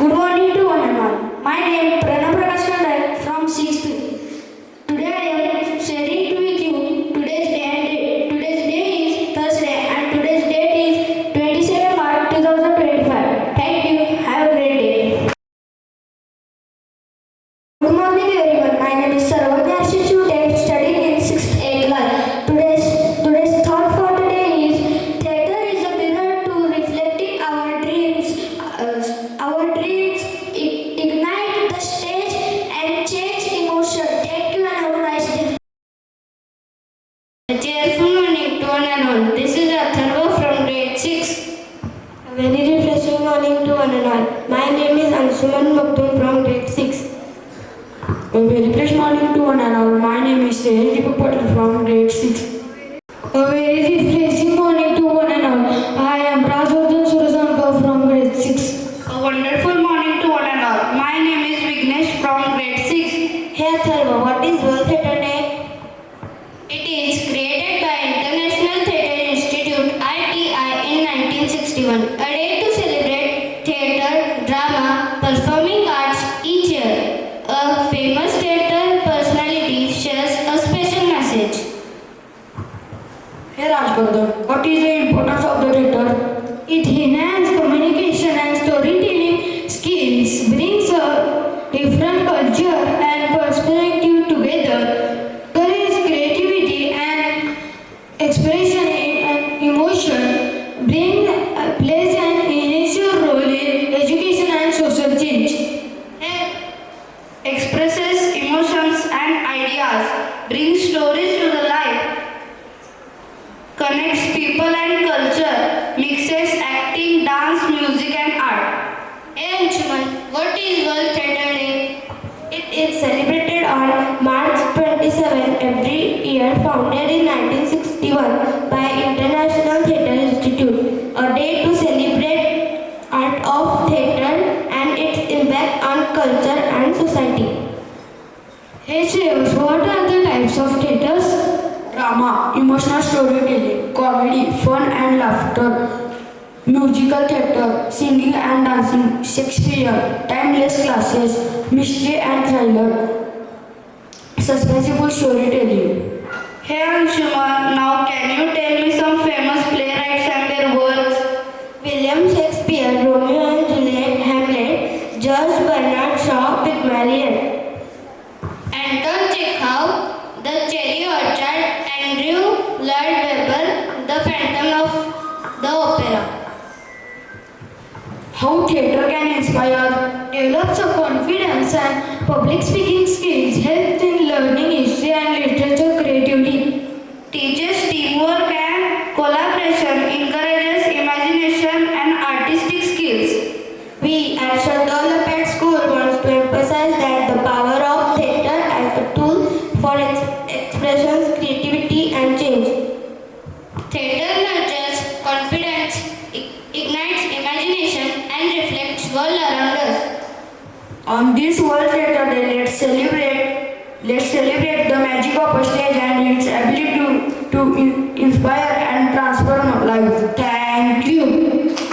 Good morning to one and all. My name is from 6th. Today I am sharing with you today's day and date. Today's day is Thursday and today's date is 27 March 2025. Thank you. Have a great day. Good morning everyone. My name is Shraddha Olympiad studying in 6th A class. Today's thought for today is theatre is a mirror to reflecting our dreams. Our dreams ignite the stage and change emotion. Thank you and have a nice day. A cheerful morning to one and all. This is Atharva from grade 6. A very refreshing morning to one and all. My name is Anshuman Maktoum from grade 6. A very fresh morning to one and all. My name is Deepak Patel from grade 6. A very refreshing morning to one and all. I am Rajwardhan Surasankar from grade 6. A wonderful morning to one and all. My name is Vignesh from grade 6. Hey Atharva, what is World Theatre Day? It is created by International Theatre Institute ITI in 1961. A day to celebrate theatre, drama, performing arts each year. A famous theatre personality shares a special message. Hey Rajwardhan, what is the importance of the theatre? It enhances communication and storytelling skills, brings a different culture and perspective together, encourages creativity and expression and emotion, plays an essential role in education and social change. Expresses emotions and ideas, brings stories to the life, connects people and culture, mixes acting, dance, music and art. Hey Anshuman, what is World Theatre Day? It is celebrated on March 27 every year, founded in 1961 by International Theatre Institute. A day to celebrate art of theatre and its impact on culture and society. Hey Shreyas, what are the types of theatres? Drama, emotional storytelling, comedy, fun and laughter, musical theatre, singing and dancing, Shakespeare, timeless classes, mystery and thriller, suspenseful storytelling. Hey Anshuman, now can you tell me some famous playwrights and their works? William Shakespeare, Romeo and Juliet, Hamlet, George Bernard Shaw, Pygmalion. Anton Chekhov, The Cherry Orchard, Andrew Lloyd Webber, The Phantom of the Opera. How theatre can inspire, develops a confidence and public speaking skills, helps in learning history and literature creatively. Teaches teamwork and collaboration, encourages imagination and artistic skills. We at Shraddha Olympiad School want to emphasize that the power of theatre as a tool for expressions, creativity and change. Theatre nurtures confidence, ignites imagination and reflects world around us. On this World Theatre Day, let's celebrate the magic of a stage and its ability to inspire and transform lives. Thank you.